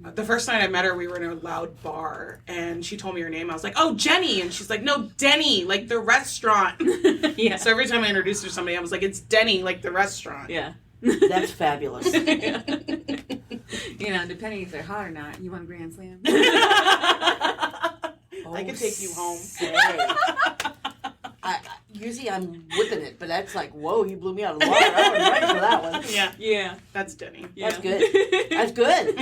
The first night I met her, we were in a loud bar, and she told me her name. I was like, oh, Jenny. And she's like, no, Denny, like the restaurant. Yeah. So every time I introduced her to somebody, I was like, it's Denny, like the restaurant. Yeah. That's fabulous. Yeah. You know, depending if they're hot or not, you want a Grand Slam? I could take you home. Usually I'm whipping it, but that's like, whoa, you blew me out of the water. I was ready for that one. Yeah. Yeah. That's Denny. Yeah. That's good. That's good.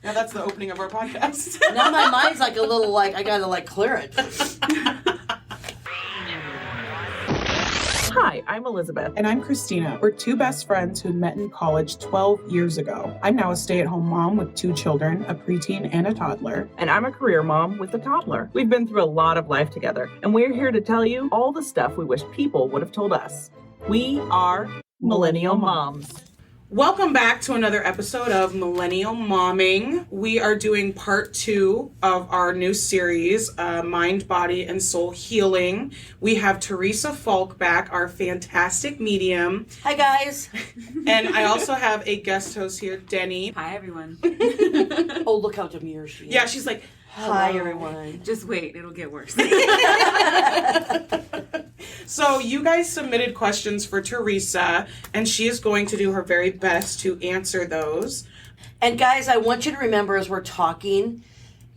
Now that's the opening of our podcast. Now my mind's like a little like, I gotta like clear it. Hi, I'm Elizabeth. And I'm Christina. We're two best friends who met in college 12 years ago. I'm now a stay-at-home mom with 2 children, a preteen and a toddler. And I'm a career mom with a toddler. We've been through a lot of life together, and we're here to tell you all the stuff we wish people would have told us. We are Millennial Moms. Welcome back to another episode of Millennial Momming. We are doing part 2 of our new series, Mind, Body, and Soul Healing. We have Theresa Falk back, our fantastic medium. Hi, guys. And I also have a guest host here, Denny. Hi, everyone. Oh, look how demure she is. Yeah, she's like, hi, everyone. Just wait, it'll get worse. So you guys submitted questions for Theresa, and she is going to do her very best to answer those. And guys, I want you to remember as we're talking,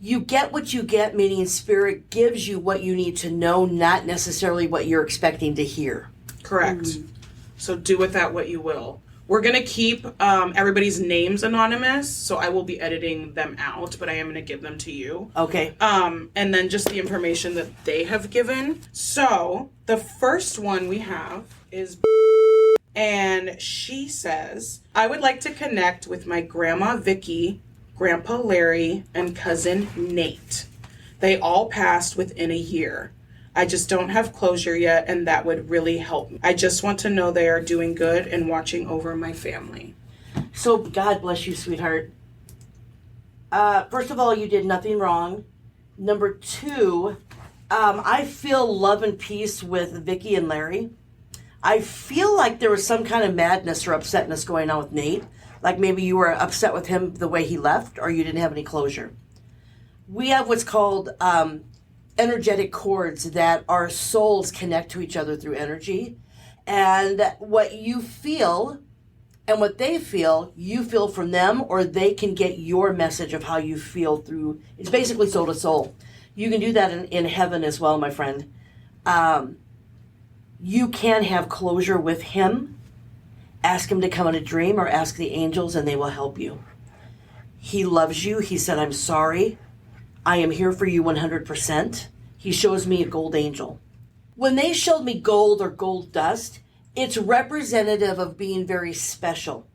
you get what you get, meaning Spirit gives you what you need to know, not necessarily what you're expecting to hear. Correct. So do with that what you will. We're going to keep everybody's names anonymous, so I will be editing them out, but I am going to give them to you. Okay. And then just the information that they have given. So the first one we have is, and she says, I would like to connect with my grandma Vicky, grandpa Larry, and cousin Nate. They all passed within a year. I just don't have closure yet, and that would really help me. I just want to know they are doing good and watching over my family. So, God bless you, sweetheart. First of all, you did nothing wrong. Number 2, I feel love and peace with Vicky and Larry. I feel like there was some kind of madness or upsetness going on with Nate. Like maybe you were upset with him the way he left, or you didn't have any closure. We have what's called energetic cords that our souls connect to each other through energy. And what you feel and what they feel, you feel from them, or they can get your message of how you feel through, it's basically soul to soul. You can do that in heaven as well, my friend. You can have closure with him. Ask him to come in a dream or ask the angels and they will help you. He loves you. He said, I'm sorry. I am here for you 100%. He shows me a gold angel. When they showed me gold or gold dust, it's representative of being very special.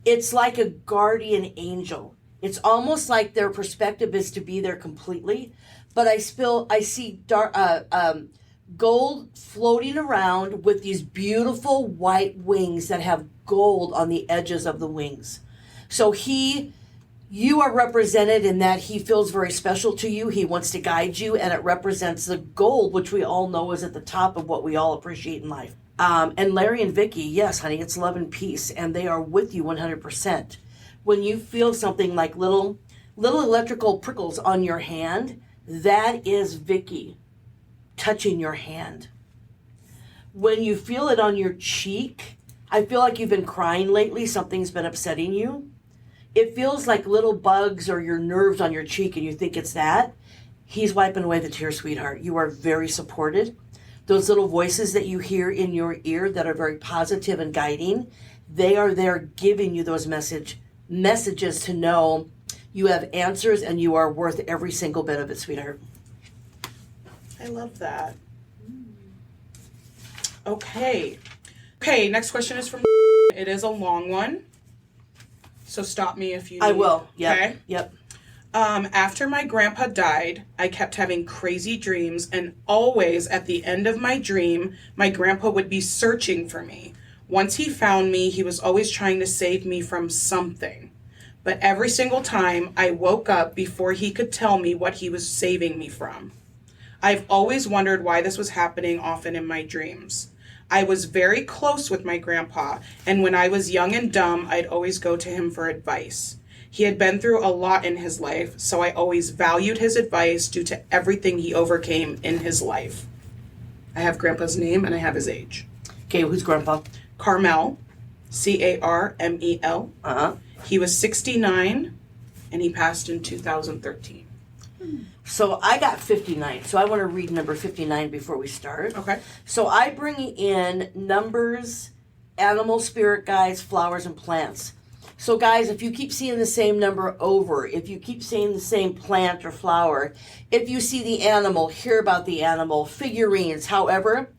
It's like a guardian angel. It's almost like their perspective is to be there completely. But I see gold floating around with these beautiful white wings that have gold on the edges of the wings. So you are represented in that he feels very special to you. He wants to guide you, and it represents the gold, which we all know is at the top of what we all appreciate in life. And Larry and Vicky, yes, honey, it's love and peace, and they are with you 100%. When you feel something like little electrical prickles on your hand, that is Vicky touching your hand. When you feel it on your cheek, I feel like you've been crying lately, something's been upsetting you. It feels like little bugs or your nerves on your cheek and you think it's that. He's wiping away the tears, sweetheart. You are very supported. Those little voices that you hear in your ear that are very positive and guiding, they are there giving you those messages to know you have answers and you are worth every single bit of it, sweetheart. I love that. Okay, next question is from it is a long one. So stop me if you need. I will. Yep. Okay? Yep. After my grandpa died, I kept having crazy dreams, and always at the end of my dream, my grandpa would be searching for me. Once he found me, he was always trying to save me from something. But every single time, I woke up before he could tell me what he was saving me from. I've always wondered why this was happening often in my dreams. I was very close with my grandpa, and when I was young and dumb, I'd always go to him for advice. He had been through a lot in his life, so I always valued his advice due to everything he overcame in his life. I have Grandpa's name and I have his age. Okay, who's Grandpa? Carmel, Carmel. Uh-huh. He was 69 and he passed in 2013. So I got 59. So I want to read number 59 before we start. Okay. So I bring in numbers, animal spirit guides, flowers, and plants. So guys, if you keep seeing the same number over, if you keep seeing the same plant or flower, if you see the animal, hear about the animal, figurines, however,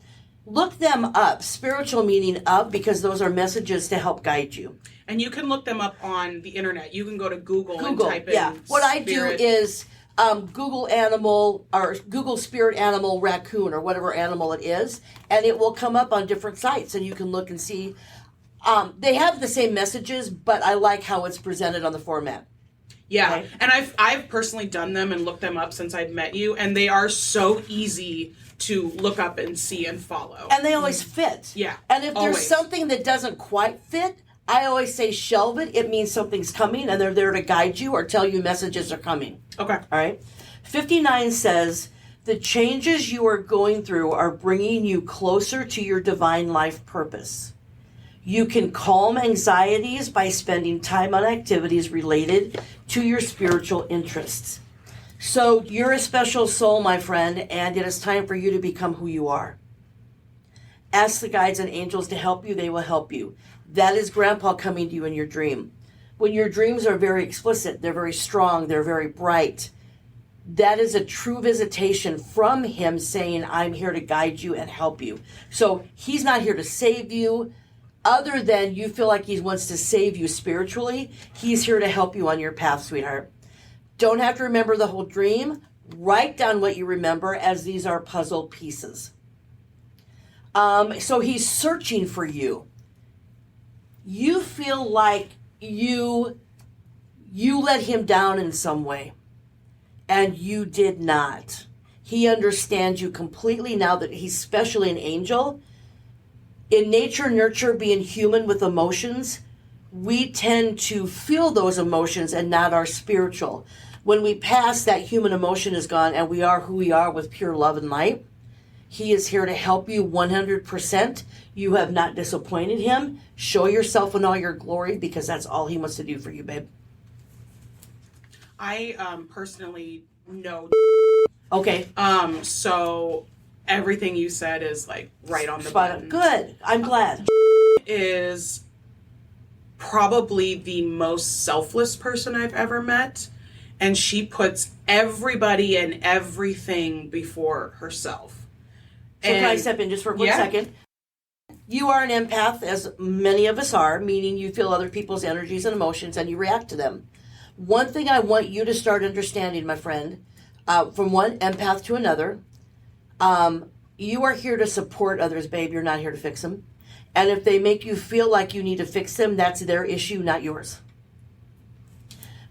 look them up. Spiritual meaning of, because those are messages to help guide you. And you can look them up on the internet. You can go to Google and Google, type in yeah. What I do spirit. is Google animal or Google spirit animal raccoon or whatever animal it is, and it will come up on different sites, and you can look and see. They have the same messages, but I like how it's presented on the format. Yeah, Okay. and I've personally done them and looked them up since I've met you, and they are so easy to look up and see and follow. And they always fit. Yeah, And if there's always. something that doesn't quite fit, I always say shelve it. It means something's coming, and they're there to guide you or tell you messages are coming. Okay. All right. 59 says, the changes you are going through are bringing you closer to your divine life purpose. You can calm anxieties by spending time on activities related to your spiritual interests. So you're a special soul, my friend, and it is time for you to become who you are. Ask the guides and angels to help you. They will help you. That is Grandpa coming to you in your dream. When your dreams are very explicit, they're very strong, they're very bright, that is a true visitation from him saying, I'm here to guide you and help you. So he's not here to save you. Other than you feel like he wants to save you spiritually, he's here to help you on your path, sweetheart. Don't have to remember the whole dream. Write down what you remember, as these are puzzle pieces. So he's searching for you. You feel like you let him down in some way, and you did not. He understands you completely now that he's especially an angel. In nature, nurture, being human with emotions, we tend to feel those emotions and not our spiritual. When we pass, that human emotion is gone and we are who we are with pure love and light. He is here to help you 100%. You have not disappointed him. Show yourself in all your glory, because that's all he wants to do for you, babe. I personally know. Okay. So everything you said is like right on the Spot button. on. Good. I'm glad. Is probably the most selfless person I've ever met, and she puts everybody and everything before herself. So can I step in just for a quick second? You are an empath, as many of us are, meaning you feel other people's energies and emotions and you react to them. One thing I want you to start understanding, my friend, from one empath to another, you are here to support others, babe. You're not here to fix them. And if they make you feel like you need to fix them, that's their issue, not yours.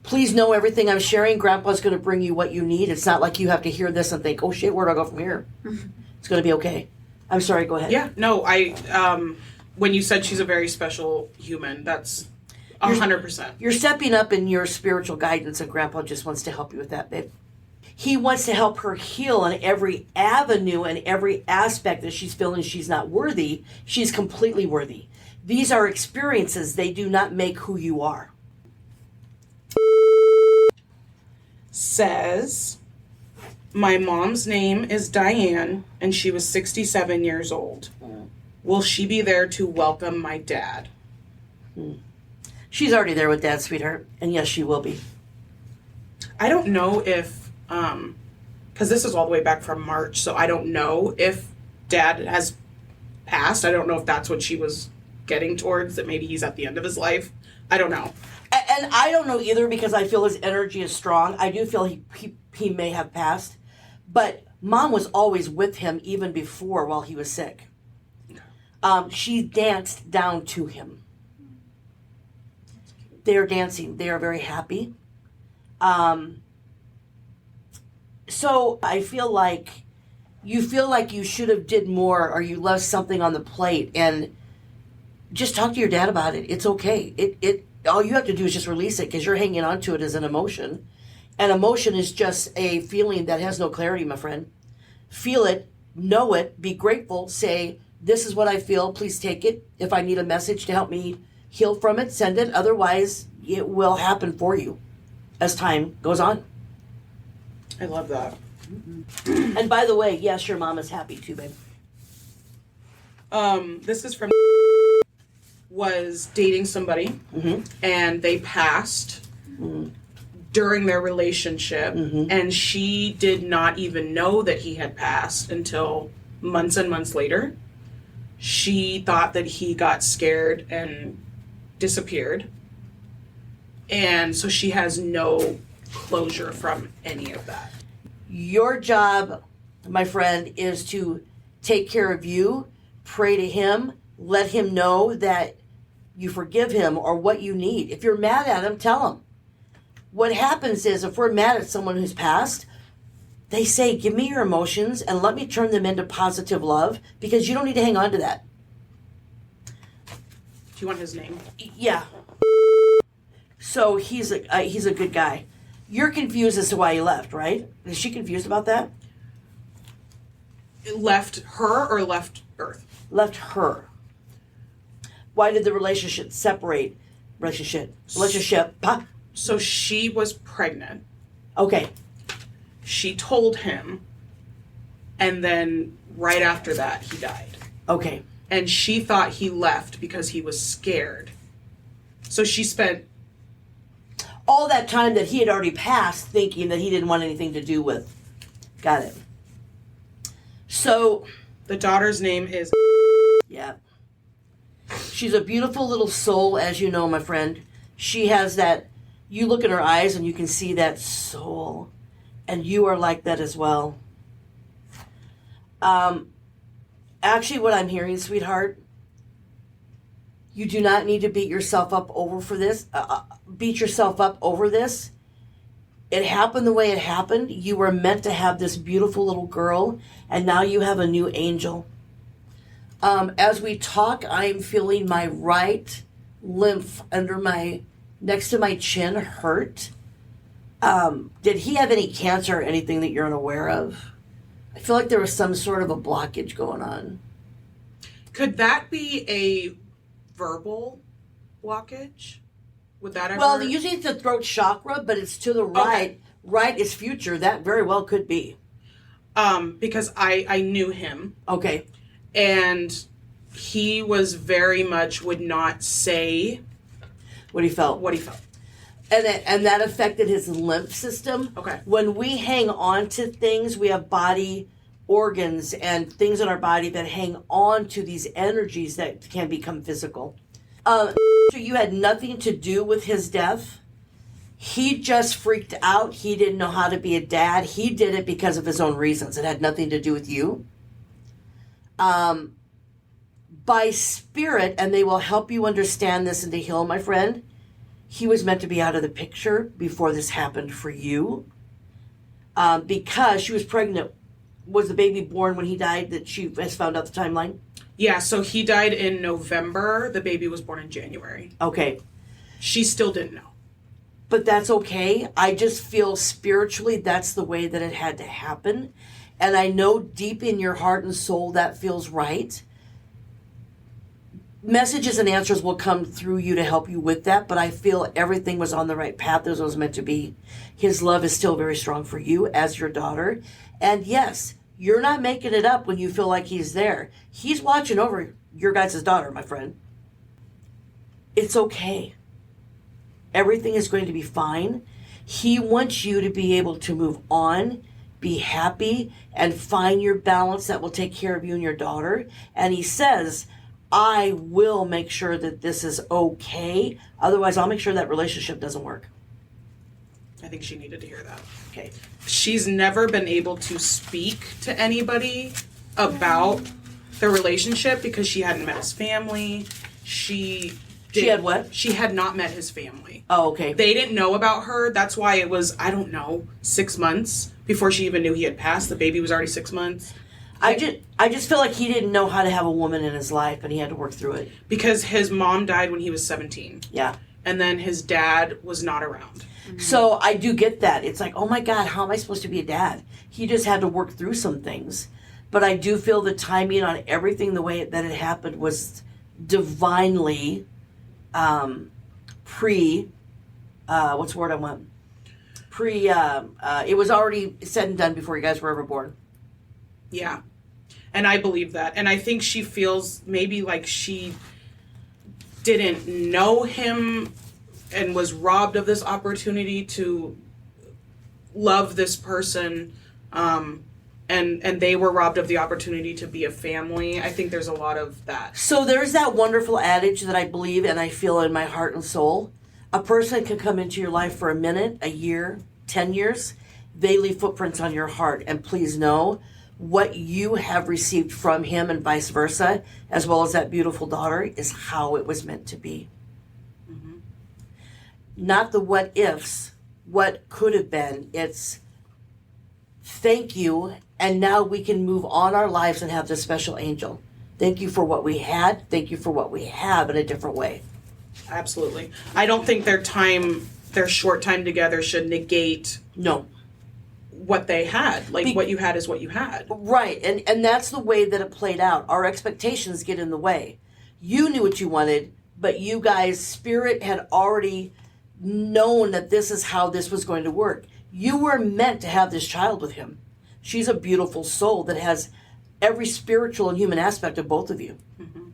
Please know everything I'm sharing, Grandpa's going to bring you what you need. It's not like you have to hear this and think, oh shit, where do I go from here? It's going to be okay. I'm sorry, go ahead. Yeah, no, when you said she's a very special human, that's 100%. You're stepping up in your spiritual guidance, and Grandpa just wants to help you with that, babe. He wants to help her heal on every avenue and every aspect that she's feeling she's not worthy. She's completely worthy. These are experiences. They do not make who you are. Says, my mom's name is Diane, and she was 67 years old. Will she be there to welcome my dad? She's already there with Dad, sweetheart. And yes, she will be. I don't know if, because this is all the way back from March, so I don't know if Dad has passed. I don't know if that's what she was getting towards, that maybe he's at the end of his life. I don't know. And I don't know either, because I feel his energy is strong. I do feel he may have passed. But Mom was always with him even before, while he was sick. She danced down to him. They are dancing. They are very happy. So I feel like you should have did more, or you left something on the plate, and just talk to your dad about it. It's okay. all you have to do is just release it because you're hanging on to it as an emotion. And emotion is just a feeling that has no clarity, my friend. Feel it, know it, be grateful, say, this is what I feel, please take it. If I need a message to help me heal from it, send it. Otherwise, it will happen for you as time goes on. I love that. And by the way, yes, your mom is happy too, babe. This is from was dating somebody and they passed during their relationship and she did not even know that he had passed until months and months later. She thought that he got scared and disappeared. And so she has no closure from any of that. Your job, my friend, is to take care of you, pray to him, let him know that you forgive him or what you need. If you're mad at him, tell him. What happens is if we're mad at someone who's passed, they say, give me your emotions and let me turn them into positive love because you don't need to hang on to that. Do you want his name? Yeah. So he's a good guy. You're confused as to why he left, right? Is she confused about that? Left her or left Earth? Left her. Why did the relationship separate? Relationship. Huh? So she was pregnant. Okay. She told him, and then right after that, he died. Okay. And she thought he left because he was scared. So she spent all that time that he had already passed thinking that he didn't want anything to do with. Got it. So. The daughter's name is. Yeah. She's a beautiful little soul, as you know, my friend. She has that, you look in her eyes and you can see that soul. And you are like that as well. Actually, what I'm hearing, sweetheart, you do not need to beat yourself up over for this. Beat yourself up over this. It happened the way it happened. You were meant to have this beautiful little girl, and now you have a new angel. As we talk, I'm feeling my right lymph next to my chin hurt. Did he have any cancer or anything that you're unaware of? I feel like there was some sort of a blockage going on. Could that be a verbal blockage? Would that ever? Well, usually it's the throat chakra, but it's to the right. Okay. Right is future. That very well could be. Because I knew him. Okay. And he was very much would not say what he felt. And that affected his lymph system. Okay. When we hang on to things, we have body organs and things in our body that hang on to these energies that can become physical. You had nothing to do with his death. He just freaked out. He didn't know how to be a dad. He did it because of his own reasons. It had nothing to do with you. By spirit, and they will help you understand this and to heal, my friend, he was meant to be out of the picture before this happened for you. Because she was pregnant. Was the baby born when he died that she has found out the timeline? Yeah, so he died in November. The baby was born in January. Okay. She still didn't know. But that's okay. I just feel spiritually that's the way that it had to happen. And I know deep in your heart and soul that feels right. Messages and answers will come through you to help you with that, but I feel everything was on the right path as it was meant to be. His love is still very strong for you as your daughter. And yes, you're not making it up when you feel like he's there. He's watching over your guys' daughter, my friend. It's okay. Everything is going to be fine. He wants you to be able to move on, be happy, and find your balance that will take care of you and your daughter. And he says, I will make sure that this is okay. Otherwise, I'll make sure that relationship doesn't work. I think she needed to hear that. Okay. She's never been able to speak to anybody about the relationship because she hadn't met his family. She had what? She had not met his family. Oh, okay. They didn't know about her. That's why it was, 6 months before she even knew he had passed. The baby was already 6 months. I just feel like he didn't know how to have a woman in his life, and he had to work through it. Because his mom died when he was 17. Yeah. and then his dad was not around. So I do get that. It's like, oh my God, how am I supposed to be a dad? He just had to work through some things. But I do feel the timing on everything, the way that it happened, was divinely what's the word I want? It was already said and done before you guys were ever born. Yeah. And I believe that. And I think she feels maybe like she didn't know him and was robbed of this opportunity to love this person. And they were robbed of the opportunity to be a family. I think there's a lot of that. So there's that wonderful adage that I believe and I feel in my heart and soul. A person can come into your life for a minute, a year, 10 years. They leave footprints on your heart. And please know what you have received from him and vice versa, as well as that beautiful daughter, is how it was meant to be. Mm-hmm. Not the what ifs, what could have been. It's thank you, and now we can move on our lives and have this special angel. Thank you for what we had. Thank you for what we have in a different way. Absolutely. I don't think their short time together should negate No. what they had. Like, what you had is what you had. Right, and that's the way that it played out. Our expectations get in the way. You knew what you wanted, but you guys, Spirit had already known that this is how this was going to work. You were meant to have this child with him. She's a beautiful soul that has every spiritual and human aspect of both of you. Mm-hmm.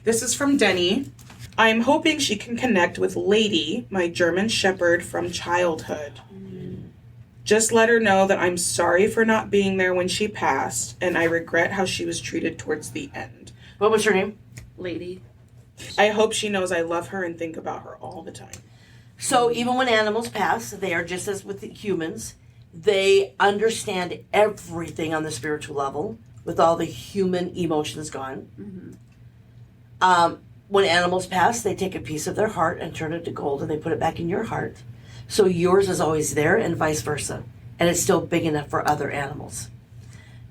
This is from Denny. I'm hoping she can connect with Lady, my German Shepherd from childhood. Just let her know that I'm sorry for not being there when she passed, and I regret how she was treated towards the end. What was her name? Lady. I hope she knows I love her and think about her all the time. So even when animals pass, they are just as with humans. They understand everything on the spiritual level with all the human emotions gone. Mm-hmm. When animals pass, they take a piece of their heart and turn it to gold, and they put it back in your heart. So yours is always there and vice versa. And it's still big enough for other animals.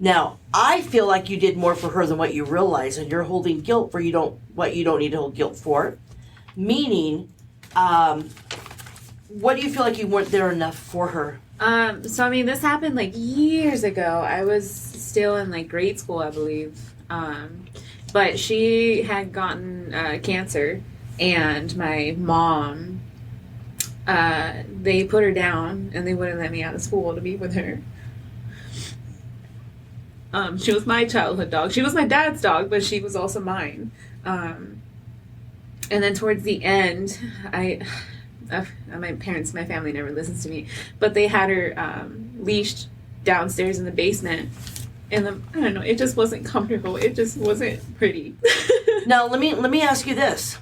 Now, I feel like you did more for her than what you realize, and you're holding guilt for what you don't need to hold guilt for. Meaning, what do you feel like you weren't there enough for her? So I mean, this happened like years ago. I was still in like grade school, I believe. But she had gotten cancer, and my mom, they put her down, and they wouldn't let me out of school to be with her. She was my childhood dog. She was my dad's dog, but she was also mine. And then towards the end, my parents, my family never listens to me, but they had her leashed downstairs in the basement. And I don't know, it just wasn't comfortable. It just wasn't pretty. Now, let me ask you this.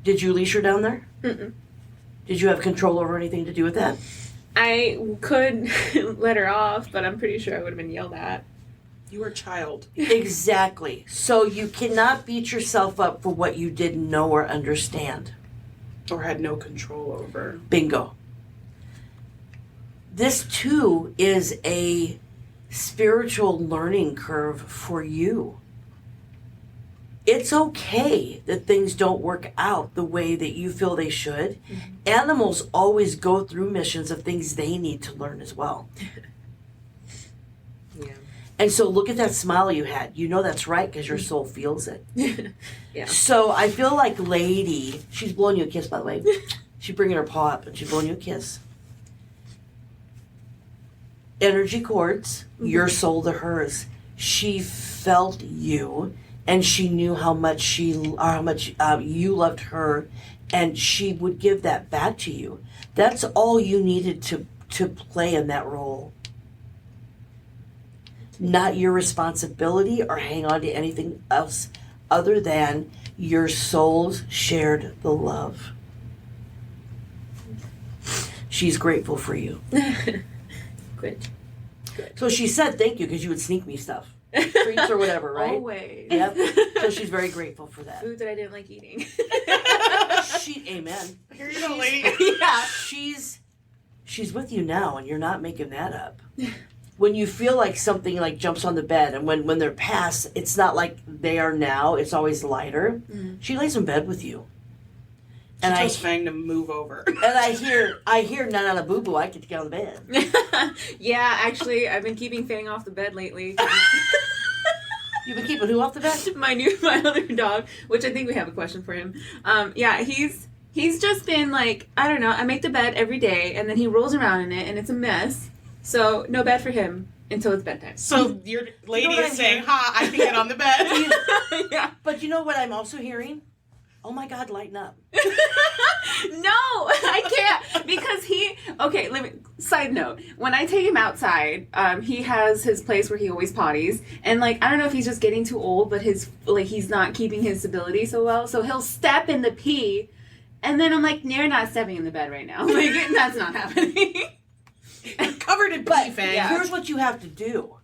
Did you leash her down there? Mm-mm. Did you have control over anything to do with that? I could let her off, but I'm pretty sure I would have been yelled at. You were a child. Exactly. So you cannot beat yourself up for what you didn't know or understand. Or had no control over. Bingo. This, too, is a spiritual learning curve for you. It's okay that things don't work out the way that you feel they should. Mm-hmm. Animals always go through missions of things they need to learn as well. Yeah. And so look at that smile you had. You know that's right because your soul feels it. Yeah. So I feel like Lady, she's blowing you a kiss, by the way. She's bringing her paw up and she's blowing you a kiss. Energy cords, your soul to hers. She felt you, and she knew how much you loved her, and she would give that back to you. That's all you needed to play in that role. Not your responsibility or hang on to anything else other than your souls shared the love. She's grateful for you. Good. So she said thank you because you would sneak me stuff. Treats or whatever, right? Always. Yep. So she's very grateful for that. Food that I didn't like eating. Amen. Here you go, lady. Yeah. She's with you now, and you're not making that up. When you feel like something like jumps on the bed, and when they're past, it's not like they are now. It's always lighter. Mm. She lays in bed with you. And I tells Fang to move over. And I hear Nana Boo Boo, I get to get on the bed. Yeah, actually, I've been keeping Fang off the bed lately. You've been keeping who off the bed? my other dog, which I think we have a question for him. Yeah, he's just been like, I don't know, I make the bed every day, and then he rolls around in it, and it's a mess. So, no bed for him until it's bedtime. So, your lady is saying, I can get on the bed. Yeah. But you know what I'm also hearing? Oh my God, lighten up. No, I can't because side note, when I take him outside, he has his place where he always potties, and like, I don't know if he's just getting too old, but he's not keeping his stability so well, so he'll step in the pee, and then I'm like, you're not stepping in the bed right now. Like, that's not happening. Covered in pee, Fang. Yeah. Here's what you have to do.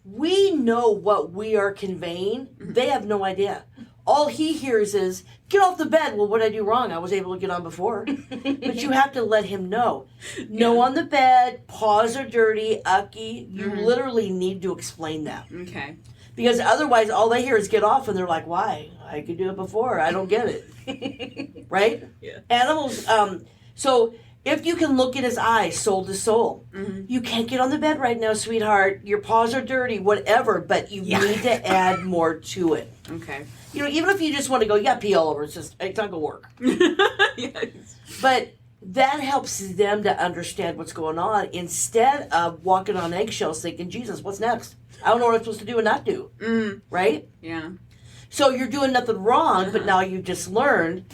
We know what we are conveying. They have no idea. All he hears is, get off the bed. Well, what did I do wrong? I was able to get on before. But you have to let him know. No on the bed, paws are dirty, ucky. You literally need to explain that. Okay. Because otherwise, all they hear is get off, and they're like, why? I could do it before. I don't get it. Right? Yeah. Animals, so if you can look in his eyes, soul to soul, you can't get on the bed right now, sweetheart. Your paws are dirty, whatever, but you need to add more to it. Okay. You know, even if you just want to go, you got pee all over, it's not going to work. Yes. But that helps them to understand what's going on instead of walking on eggshells thinking, Jesus, what's next? I don't know what I'm supposed to do and not do. Right? Yeah. So you're doing nothing wrong, but now you just learned.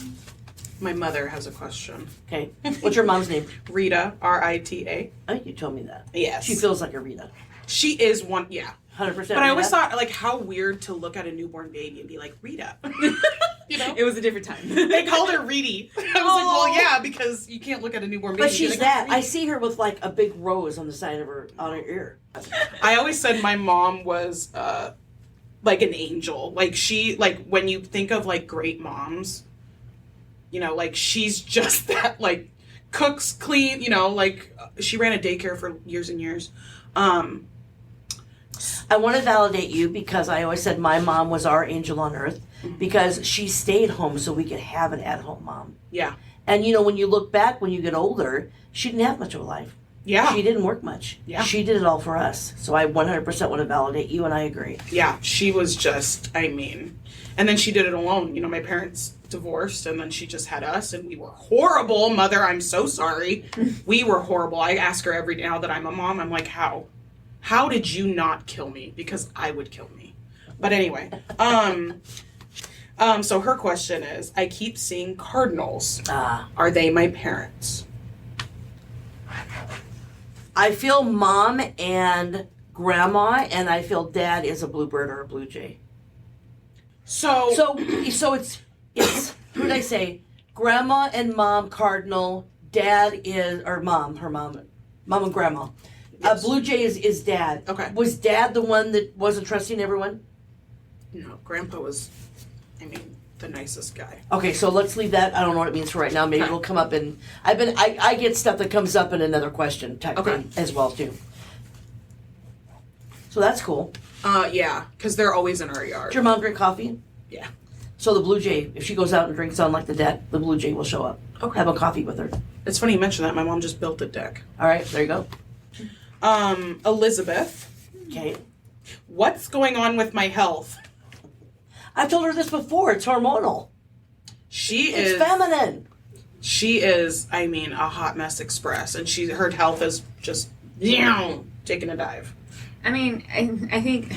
My mother has a question. Okay. What's your mom's name? Rita, Rita. Oh, you told me that. Yes. She feels like a Rita. She is one, yeah. 100%. But I always thought, like, how weird to look at a newborn baby and be like, Rita. You know? It was a different time. They called her Reedy. I was like, well, yeah, because you can't look at a newborn baby. But she's like, that. I see her with like a big rose on the side of her, on her ear. I always said my mom was like an angel. Like when you think of like great moms, you know, like she's just that, like cooks, clean, you know, like she ran a daycare for years and years. I want to validate you because I always said my mom was our angel on earth because she stayed home so we could have an at-home mom. Yeah. And you know, when you look back, when you get older, she didn't have much of a life. Yeah. She didn't work much. Yeah. She did it all for us. So I 100% want to validate you, and I agree. Yeah, she was just, I mean, and then she did it alone. You know, my parents divorced, and then she just had us, and we were horrible. Mother, I'm so sorry. We were horrible. I ask her every day now that I'm a mom, I'm like, how? How did you not kill me? Because I would kill me. But anyway, so her question is, I keep seeing cardinals. Are they my parents? I feel mom and grandma, and I feel dad is a bluebird or a blue jay. So it's who did I say? Grandma and mom cardinal, dad is, or mom, her mom and grandma. Yes. Blue jay is dad. Okay. Was dad the one that wasn't trusting everyone? No, Grandpa was, I mean, the nicest guy. Okay, so let's leave that. I don't know what it means for right now. Maybe it'll come up in. I get stuff that comes up in another question type thing as well too. So that's cool. Yeah, because they're always in our yard. Does your mom drink coffee? Yeah. So the blue jay, if she goes out and drinks on like the deck, the blue jay will show up. Okay. Have a coffee with her. It's funny you mention that. My mom just built a deck. All right, there you go. Elizabeth, Okay. what's going on with my health? I've told her this before. It's hormonal. It's feminine. She is, I mean, a hot mess express, and her health is just taking a dive. I mean, I think,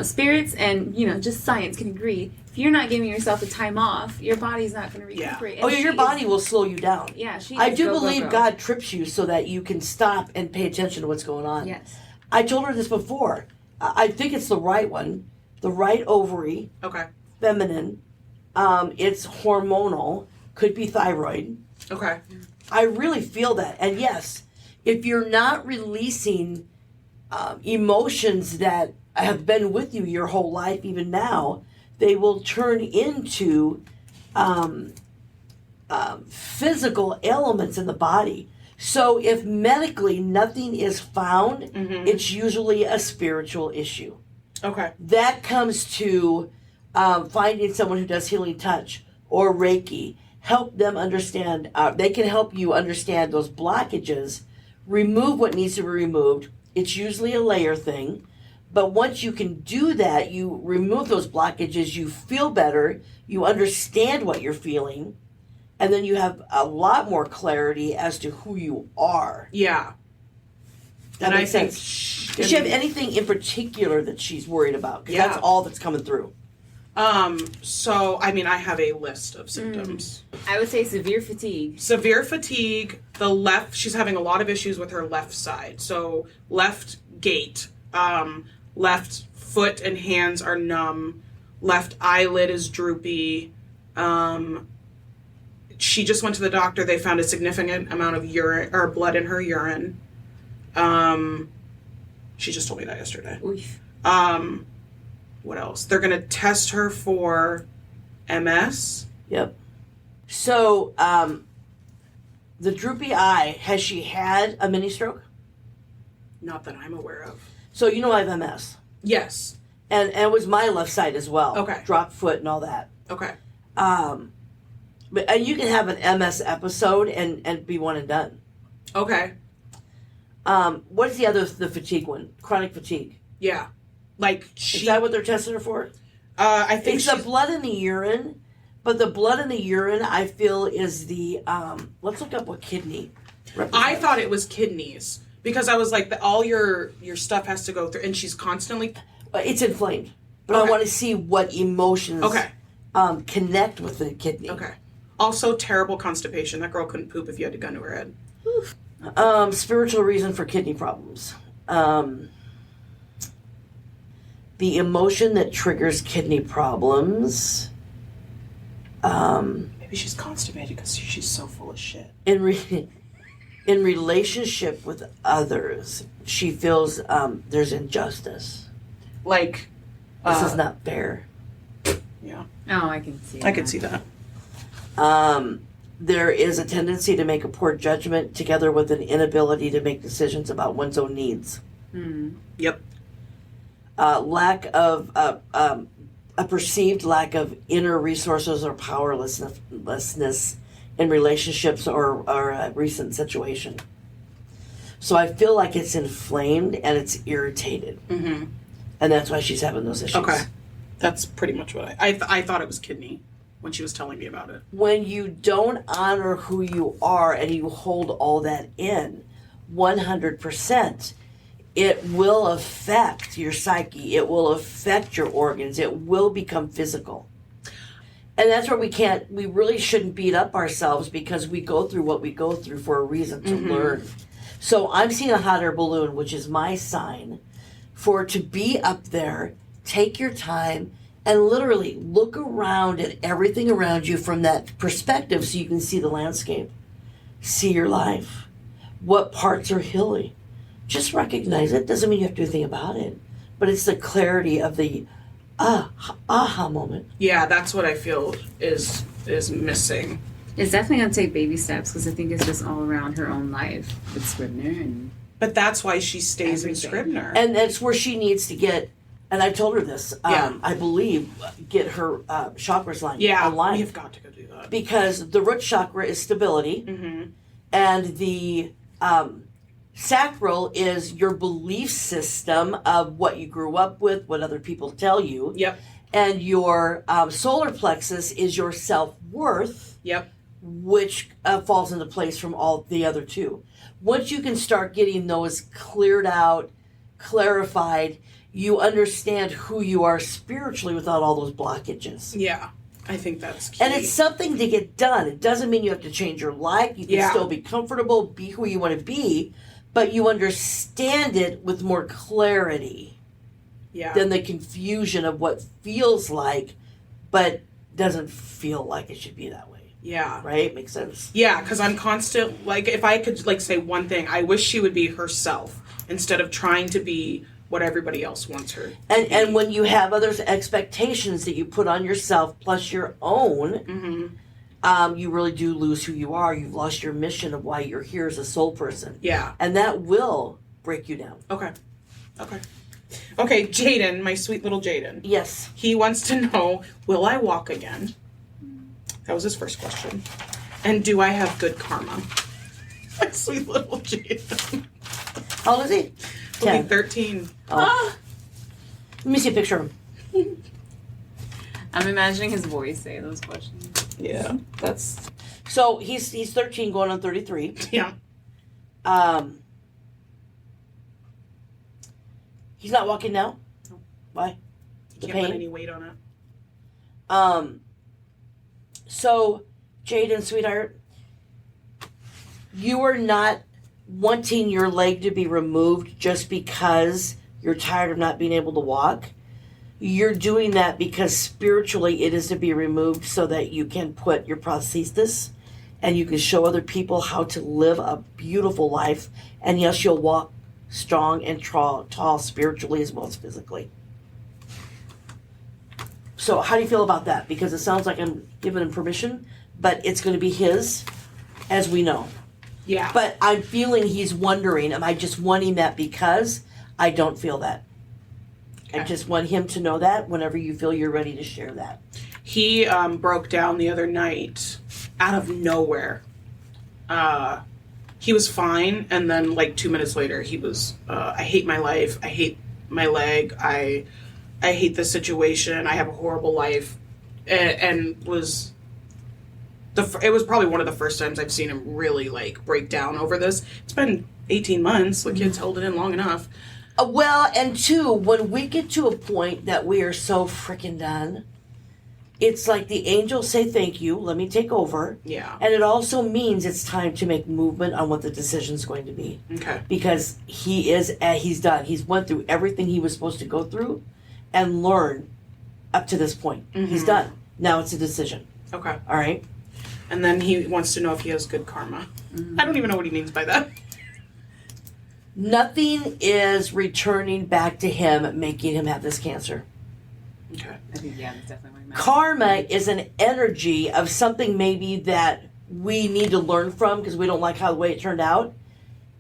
spirits and, just science can agree. If you're not giving yourself the time off, your body's not going to recuperate. Oh, yeah, your body will slow you down. Yeah, I do believe God trips you so that you can stop and pay attention to what's going on. Yes. I told her this before. I think it's the right one. The right ovary. Okay. Feminine. It's hormonal. Could be thyroid. Okay. I really feel that. And yes, if you're not releasing emotions that have been with you your whole life, even now, they will turn into physical ailments in the body. So if medically nothing is found, it's usually a spiritual issue. Okay. That comes to finding someone who does healing touch or Reiki, help them understand. They can help you understand those blockages, remove what needs to be removed. It's usually a layer thing. But once you can do that, you remove those blockages, you feel better, you understand what you're feeling, and then you have a lot more clarity as to who you are. Yeah. That And makes sense. Does she have anything in particular that she's worried about? Because that's all that's coming through. So, I mean, I have a list of symptoms. I would say severe fatigue. Severe fatigue, she's having a lot of issues with her left side. So, left gait, left foot and hands are numb, left eyelid is droopy. She just went to the doctor. They found a significant amount of urine or blood in her urine. She just told me that yesterday. Oof. What else? They're going to test her for MS. Yep. So, the droopy eye, has she had a mini stroke? Not that I'm aware of. So, you know I have MS. Yes. And it was my left side as well. Okay. Drop foot and all that. Okay. But you can have an MS episode and be one and done. Okay. What is the fatigue one? Chronic fatigue. Yeah. Like Is that what they're testing her for? I think It's the blood in the urine, but the blood in the urine I feel is the let's look up what kidney represents. I thought it was kidneys because I was like, all your stuff has to go through, and she's constantly. It's inflamed, but Okay. I want to see what emotions Okay. Connect with the kidney. Okay. Also, terrible constipation. That girl couldn't poop if you had a gun to her head. Spiritual reason for kidney problems. The emotion that triggers kidney problems. Maybe she's constipated because she's so full of shit. In relationship with others, she feels there's injustice. Like, This is not fair. yeah, Oh, I can see. I could see that. There is a tendency to make a poor judgment together with an inability to make decisions about one's own needs. Yep. Lack of a perceived lack of inner resources or powerlessness in relationships or a recent situation. So I feel like it's inflamed and it's irritated, and that's why she's having those issues. Okay. That's pretty much what I thought it was kidney when she was telling me about it. When you don't honor who you are and you hold all that in 100%, it will affect your psyche. It will affect your organs. It will become physical. And that's where we really shouldn't beat up ourselves because we go through what we go through for a reason to learn. So I'm seeing a hot air balloon, which is my sign, for it to be up there, take your time, and literally look around at everything around you from that perspective so you can see the landscape. See your life. What parts are hilly. Just recognize it. Doesn't mean you have to do anything about it. But it's the clarity of the aha moment. Yeah, that's what I feel is missing. It's definitely going to take baby steps because I think it's just all around her own life with Scribner and. But that's why she stays Everything. in Scribner. And that's where she needs to get, and I told her this, I believe, get her chakras line online. We've got to go do that. Because the root chakra is stability, and the sacral is your belief system of what you grew up with, what other people tell you. Yep. And your solar plexus is your self-worth, Yep. which falls into place from all the other two. Once you can start getting those cleared out, clarified, you understand who you are spiritually without all those blockages. Yeah. I think that's key. And it's something to get done. It doesn't mean you have to change your life. You can still be comfortable, be who you want to be, but you understand it with more clarity than the confusion of what feels like, but doesn't feel like it should be that way. Yeah. Right? Makes sense? Yeah, because I'm constant, like, if I could, like, say one thing, I wish she would be herself instead of trying to be what everybody else wants her to be. And when you have others' expectations that you put on yourself plus your own, you really do lose who you are. You've lost your mission of why you're here as a soul person. Yeah. And that will break you down. Okay, Jaden, my sweet little Jaden. Yes. He wants to know, will I walk again? That was his first question. And do I have good karma? My sweet little Jaden. How old is he? He'll be 10. 13. Oh. Let me see a picture of him. I'm imagining his voice say those questions. Yeah, that's... So he's 13 going on 33. Yeah. He's not walking now? No. Why? You can't put any weight on it. So, Jaden, sweetheart, you are not wanting your leg to be removed just because you're tired of not being able to walk. You're doing that because spiritually it is to be removed so that you can put your prosthesis and you can show other people how to live a beautiful life. And yes, you'll walk strong and tall spiritually as well as physically. So how do you feel about that? Because it sounds like I'm giving him permission, but it's going to be his, as we know. Yeah. But I'm feeling he's wondering, am I just wanting that because? I don't feel that. I Okay. just want him to know that whenever you feel you're ready to share that. He broke down the other night out of nowhere. He was fine, and then like 2 minutes later, he was, I hate my life. I hate my leg. I hate this situation. I have a horrible life, and was it was probably one of the first times I've seen him really like break down over this. It's been 18 months. The kid's held it in long enough. Well, and two, when we get to a point that we are so freaking done, it's like the angels say thank you, let me take over. Yeah. And it also means it's time to make movement on what the decision's going to be. Okay. Because he's done. He's went through everything he was supposed to go through and learn up to this point. Mm-hmm. He's done. Now it's a decision. Okay. All right? And then he wants to know if he has good karma. Mm-hmm. I don't even know what he means by that. Nothing is returning back to him, making him have this cancer. Okay. I think, yeah, that's definitely what I meant. Karma is an energy of something maybe that we need to learn from because we don't like how the way it turned out.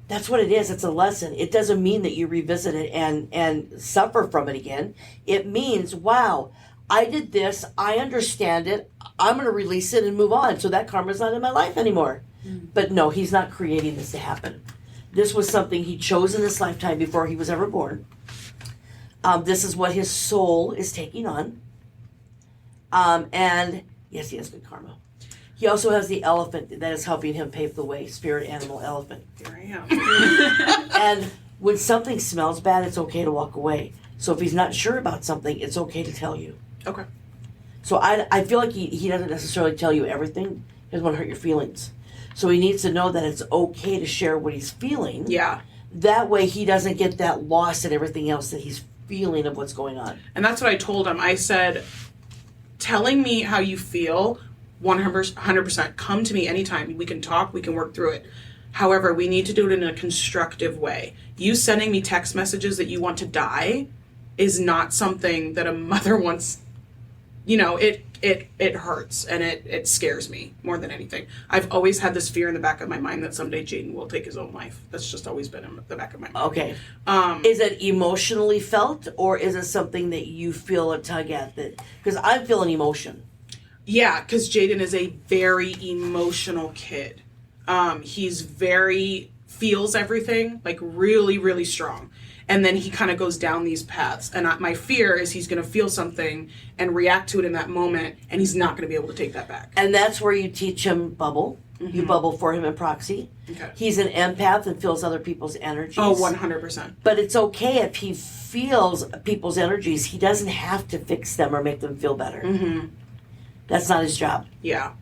That's what it is. It's a lesson. It doesn't mean that you revisit it and suffer from it again. It means, wow, I did this. I understand it. I'm going to release it and move on. So that karma's not in my life anymore. Mm. But no, he's not creating this to happen. This was something he chose in this lifetime before he was ever born. This is what his soul is taking on. And yes, he has good karma. He also has the elephant that is helping him pave the way. Spirit animal elephant. Here I am. And when something smells bad, it's okay to walk away. So if he's not sure about something, it's okay to tell you. Okay. So I feel like he doesn't necessarily tell you everything. He doesn't want to hurt your feelings. So he needs to know that it's okay to share what he's feeling. Yeah. That way he doesn't get that lost in everything else that he's feeling of what's going on. And that's what I told him. I said, telling me how you feel, 100%, come to me anytime. We can talk, we can work through it. However, we need to do it in a constructive way. You sending me text messages that you want to die is not something that a mother wants. You know, it hurts and it scares me more than anything. I've always had this fear in the back of my mind that someday Jaden will take his own life. That's just always been in the back of my mind. Okay. Is it emotionally felt or is it something that you feel a tug at? That because I'm feeling emotion. Yeah, because Jaden is a very emotional kid. He's feels everything, like really, really strong. And then he kind of goes down these paths. And my fear is he's going to feel something and react to it in that moment, and he's not going to be able to take that back. And that's where you teach him bubble. Mm-hmm. You bubble for him in proxy. Okay. He's an empath and feels other people's energies. Oh, 100%. But it's okay if he feels people's energies. He doesn't have to fix them or make them feel better. Mm-hmm. That's not his job. Yeah.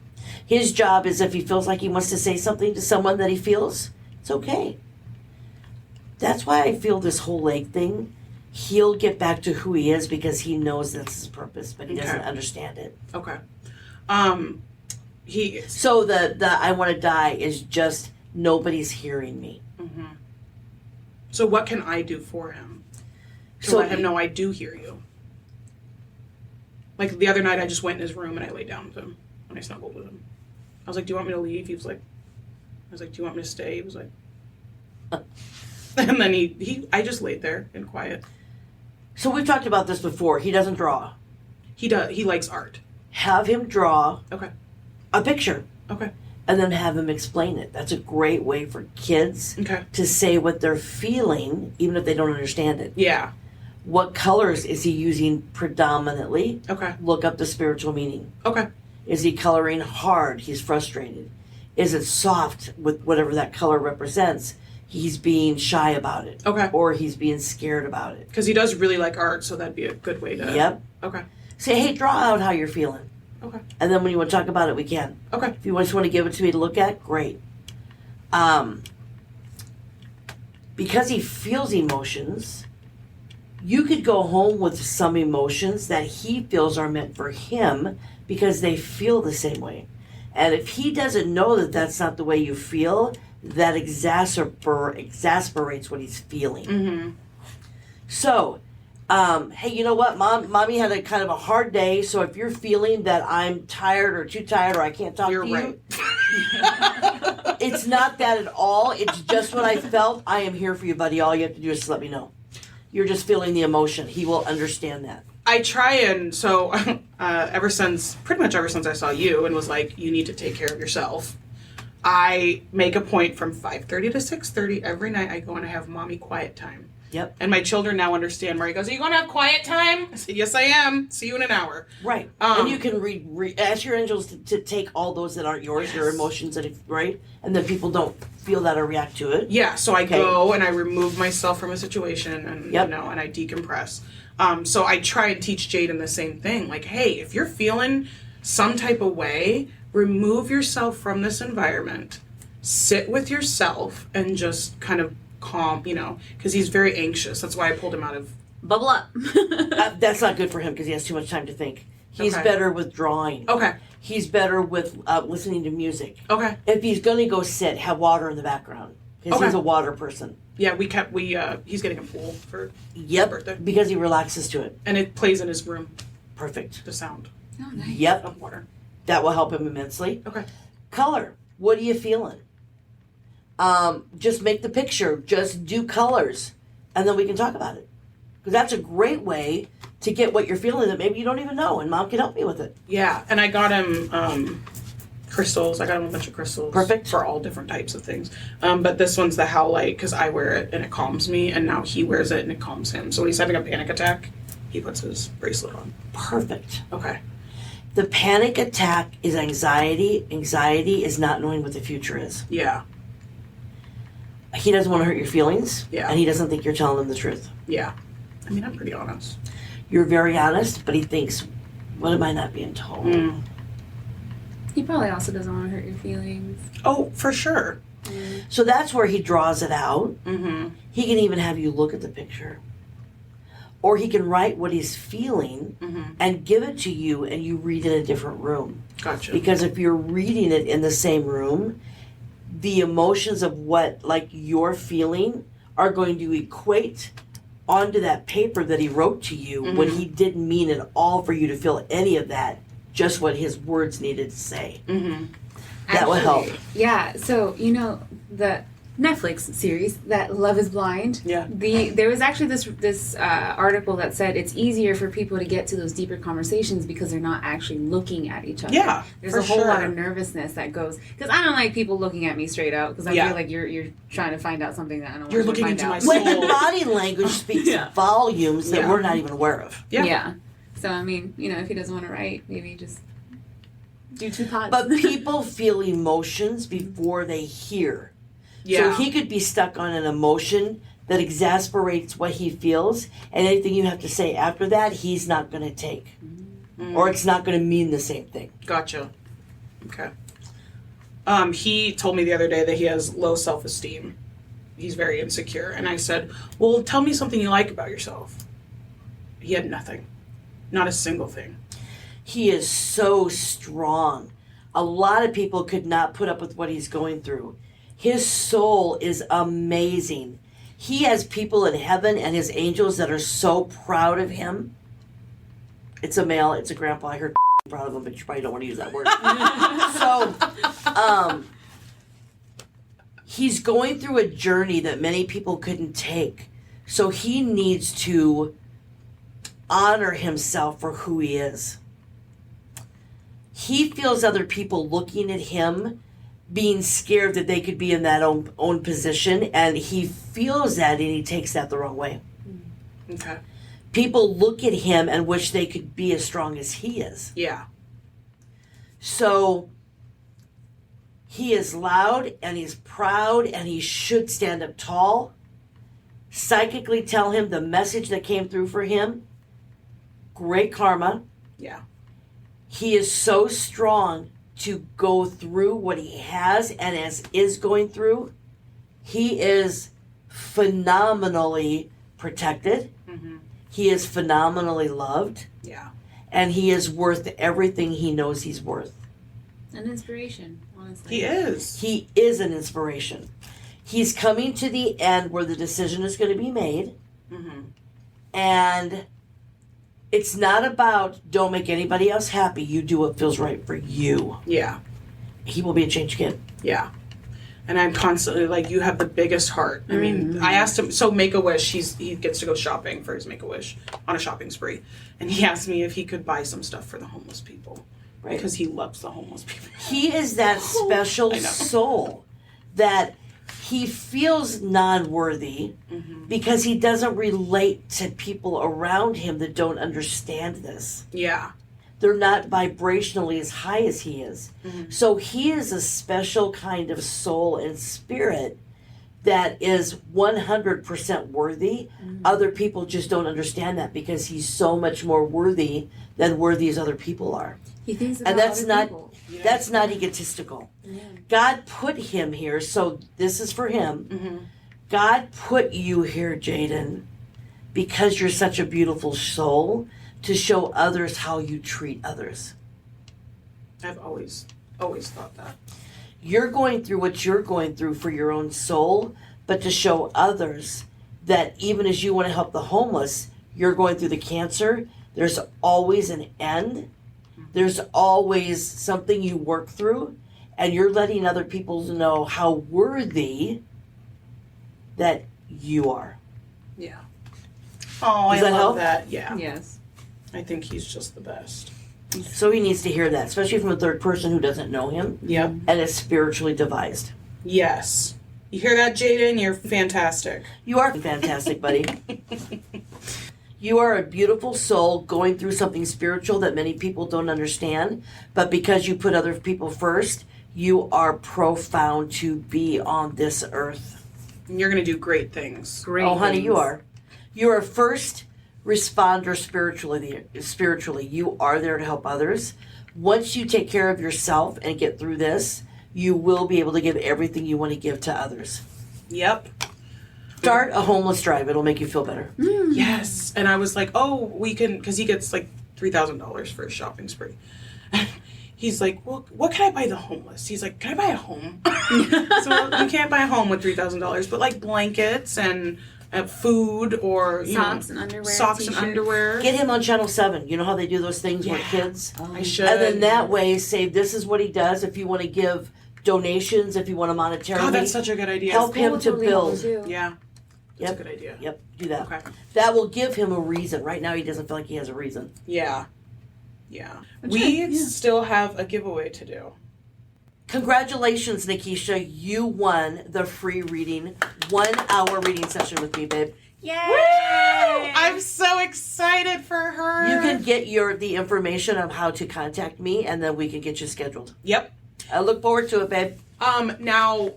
His job is if he feels like he wants to say something to someone that he feels, it's okay. That's why I feel this whole leg thing, he'll get back to who he is because he knows that's his purpose, but he doesn't understand it. Okay. So the I want to die is just nobody's hearing me. Mm-hmm. So what can I do for him to So let him know I do hear you? Like the other night, I just went in his room and I laid down with him and I snuggled with him. I was like, "Do you want me to leave?" He was like, "I was like, do you want me to stay?" He was like, and then I just laid there in quiet. So we've talked about this before. He doesn't draw. He does. He likes art. Have him draw Okay. a picture. Okay. And then have him explain it. That's a great way for kids Okay. to say what they're feeling, even if they don't understand it. Yeah. What colors is he using predominantly? Okay. Look up the spiritual meaning. Okay. Is he coloring hard? He's frustrated. Is it soft with whatever that color represents? He's being shy about it. Okay. Or he's being scared about it. Because he does really like art, so that'd be a good way to. Yep. Okay. Say, hey, draw out how you're feeling. Okay. And then when you want to talk about it, we can. Okay. If you just want to give it to me to look at, great. Because he feels emotions, you could go home with some emotions that he feels are meant for him because they feel the same way. And if he doesn't know that that's not the way you feel, that exasperates what he's feeling. Mm-hmm. So, hey, you know what? Mommy had a kind of a hard day, so if you're feeling that I'm tired or too tired or I can't talk You're to right. you, it's not that at all. It's just what I felt. I am here for you, buddy. All you have to do is let me know. You're just feeling the emotion. He will understand that. I try and so pretty much ever since I saw you and was like, you need to take care of yourself. I make a point from 5:30 to 6:30 every night. I go and I have mommy quiet time. Yep. And my children now understand where he goes, are you going to have quiet time? I said, yes, I am. See you in an hour. Right. And you can ask your angels to take all those that aren't yours, your emotions, right? And then people don't feel that or react to it. Yeah, so I go and I remove myself from a situation and Yep. and I decompress. So I try and teach Jaden the same thing. Like, hey, if you're feeling some type of way, remove yourself from this environment. Sit with yourself and just kind of calm, because he's very anxious. That's why I pulled him out of. Bubble up. That's not good for him because he has too much time to think. He's Okay. better with drawing. Okay. He's better with listening to music. Okay. If he's going to go sit, have water in the background because Okay. he's a water person. Yeah, he's getting a pool for Yep. birthday. Because he relaxes to it. And it plays in his room, Perfect. the sound Oh, nice. Yep. of water. That will help him immensely. Okay. Color. What are you feeling? Just make the picture. Just do colors. And then we can talk about it. Because that's a great way to get what you're feeling that maybe you don't even know. And Mom can help me with it. Yeah, and I got him crystals. I got him a bunch of crystals. Perfect. For all different types of things. But this one's the howlite because I wear it and it calms me, and now he wears it and it calms him. So when he's having a panic attack, he puts his bracelet on. Perfect. Okay. The panic attack is anxiety. Anxiety is not knowing what the future is. Yeah. He doesn't want to hurt your feelings. Yeah. And he doesn't think you're telling him the truth. Yeah. I mean, I'm pretty honest. You're very honest, but he thinks, what am I not being told? Mm. He probably also doesn't want to hurt your feelings. Oh, for sure. So that's where he draws it out. Mm-hmm. He can even have you look at the picture. Or he can write what he's feeling and give it to you and you read in a different room. Gotcha. Because if you're reading it in the same room, the emotions of what like you're feeling are going to equate onto that paper that he wrote to you when he didn't mean at all for you to feel any of that, just what his words needed to say. Mm-hmm. That will help. Yeah, so the Netflix series that Love is Blind. Yeah. There was actually this article that said it's easier for people to get to those deeper conversations because they're not actually looking at each other. Yeah, There's for a whole lot sure. of nervousness that goes because I don't like people looking at me straight out because I Yeah. feel like you're trying to find out something that I don't want You're to looking find into out. my When soul. the body language speaks Yeah. volumes that Yeah. we're not even aware of. Yeah. Yeah. So I mean, if he doesn't want to write, maybe just do 2 pods. But people feel emotions before they hear. Yeah. So he could be stuck on an emotion that exasperates what he feels, and anything you have to say after that, he's not going to take. Or it's not going to mean the same thing. Gotcha. Okay. He told me the other day that he has low self-esteem. He's very insecure. And I said, well, tell me something you like about yourself. He had nothing. Not a single thing. He is so strong. A lot of people could not put up with what he's going through. His soul is amazing. He has people in heaven and his angels that are so proud of him. It's a male, it's a grandpa. I heard proud of him, but you probably don't want to use that word. So, he's going through a journey that many people couldn't take. So he needs to honor himself for who he is. he feels other people looking at him, being scared that they could be in that own position, and he feels that and he takes that the wrong way. Okay. People look at him and wish they could be as strong as he is. Yeah. So he is loud and he's proud and he should stand up tall. Psychically tell him the message that came through for him. Great karma. Yeah. He is so strong to go through what he has and is going through. He is phenomenally protected. Mm-hmm. He is phenomenally loved. Yeah. And he is worth everything he knows he's worth. An inspiration, honestly. He is. He is an inspiration. He's coming to the end where the decision is going to be made. Mm-hmm. And it's not about don't make anybody else happy. You do what feels right for you. Yeah. He will be a changed kid. Yeah. And I'm constantly like, you have the biggest heart. I mean, I asked him, so Make-A-Wish, he gets to go shopping for his Make-A-Wish on a shopping spree. And he asked me if he could buy some stuff for the homeless people. Right. Because he loves the homeless people. He is that special I know. soul that he feels non-worthy because he doesn't relate to people around him that don't understand this. Yeah. They're not vibrationally as high as he is. So he is a special kind of soul and spirit that is 100% worthy. Other people just don't understand that because he's so much more worthy than worthy as other people are. He thinks about And that's other not people. that's not egotistical. Yeah. God put him here, so this is for him. God put you here, Jaden, because you're such a beautiful soul, to show others how you treat others. I've always thought that. You're going through what you're going through for your own soul, but to show others that even as you want to help the homeless, you're going through the cancer, there's always an end. There's always something you work through, and you're letting other people know how worthy that you are. Yeah. Oh, I Does that love help? that. Yeah. Yes. I think he's just the best. So he needs to hear that, especially from a third person who doesn't know him Yep. and is spiritually devised. Yes. You hear that, Jaden? You're fantastic. You are fantastic, buddy. You are a beautiful soul going through something spiritual that many people don't understand, but because you put other people first, you are profound to be on this earth. And you're going to do great things. Great. Oh, honey, things. you are. You're a first responder spiritually. You are there to help others. Once you take care of yourself and get through this, you will be able to give everything you want to give to others. Yep. Start a homeless drive. It'll make you feel better. Yes. And I was like, oh, we can, because he gets like $3,000 for his shopping spree. He's like, well, what can I buy the homeless? He's like, can I buy a home? So you can't buy a home with $3,000, but like blankets and food or Socks and underwear. Socks t-shirts. and underwear. Get him on Channel 7. You know how they do those things with kids? I should. And then that way, say, this is what he does. If you want to give donations, if you want to monetarily God, that's such a good idea. help him to Totally helpful, build. too. Yeah. That's Yep. a good idea. Yep, do that. Okay. That will give him a reason. Right now, he doesn't feel like he has a reason. Yeah. Yeah. That's We right, yeah. still have a giveaway to do. Congratulations, Nikisha. You won the free reading, 1 hour reading session with me, babe. Yay! I'm so excited for her. You can get the information of how to contact me, and then we can get you scheduled. Yep. I look forward to it, babe. Now,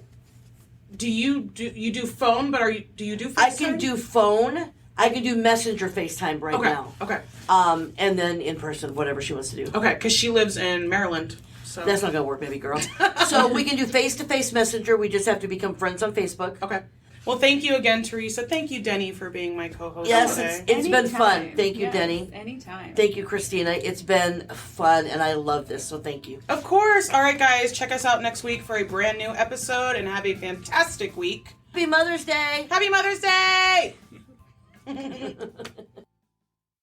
do you do phone? But do you do FaceTime? I can do phone. I can do Messenger FaceTime right now. Okay. And then in person, whatever she wants to do. Okay. Because she lives in Maryland. So That's not gonna work, baby girl. So we can do face-to-face Messenger. We just have to become friends on Facebook. Okay. Well, thank you again, Theresa. Thank you, Denny, for being my co-host Yes, today. it's been fun. Anytime. Thank you, Yes, Denny. Anytime. Thank you, Christina. It's been fun, and I love this. So thank you. Of course. All right, guys. Check us out next week for a brand new episode, and have a fantastic week. Happy Mother's Day. Happy Mother's Day!